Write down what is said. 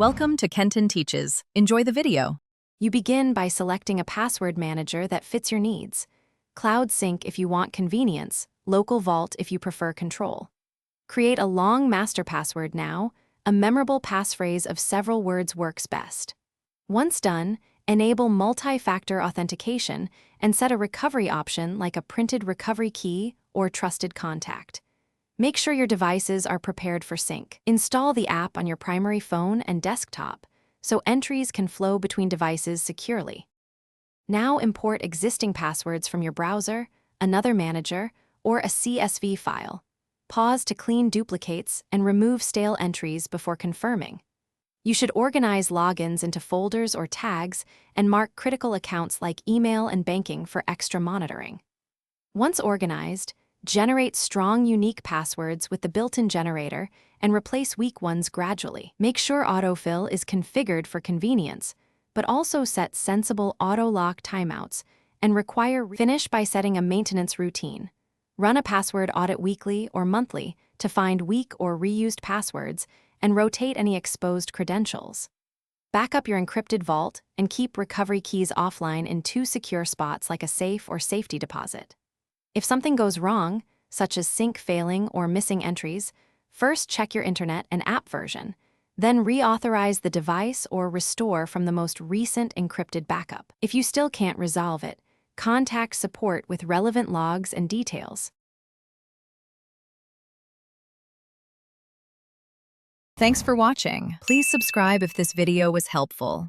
Welcome to Kenton Teaches. Enjoy the video. You begin by selecting a password manager that fits your needs. Cloud Sync if you want convenience, Local Vault if you prefer control. Create a long master password now. A memorable passphrase of several words works best. Once done, enable multi-factor authentication and set a recovery option like a printed recovery key or trusted contact. Make sure your devices are prepared for sync. Install the app on your primary phone and desktop so entries can flow between devices securely. Now import existing passwords from your browser, another manager, or a CSV file. Pause to clean duplicates and remove stale entries before confirming. You should organize logins into folders or tags and mark critical accounts like email and banking for extra monitoring. Once organized, generate strong, unique passwords with the built-in generator and replace weak ones gradually. Make sure autofill is configured for convenience, but also set sensible auto-lock timeouts and finish by setting a maintenance routine. Run a password audit weekly or monthly to find weak or reused passwords and rotate any exposed credentials. Back up your encrypted vault and keep recovery keys offline in 2 secure spots like a safe or safety deposit. If something goes wrong, such as sync failing or missing entries, first check your internet and app version, then reauthorize the device or restore from the most recent encrypted backup. If you still can't resolve it, contact support with relevant logs and details. Thanks for watching. Please subscribe if this video was helpful.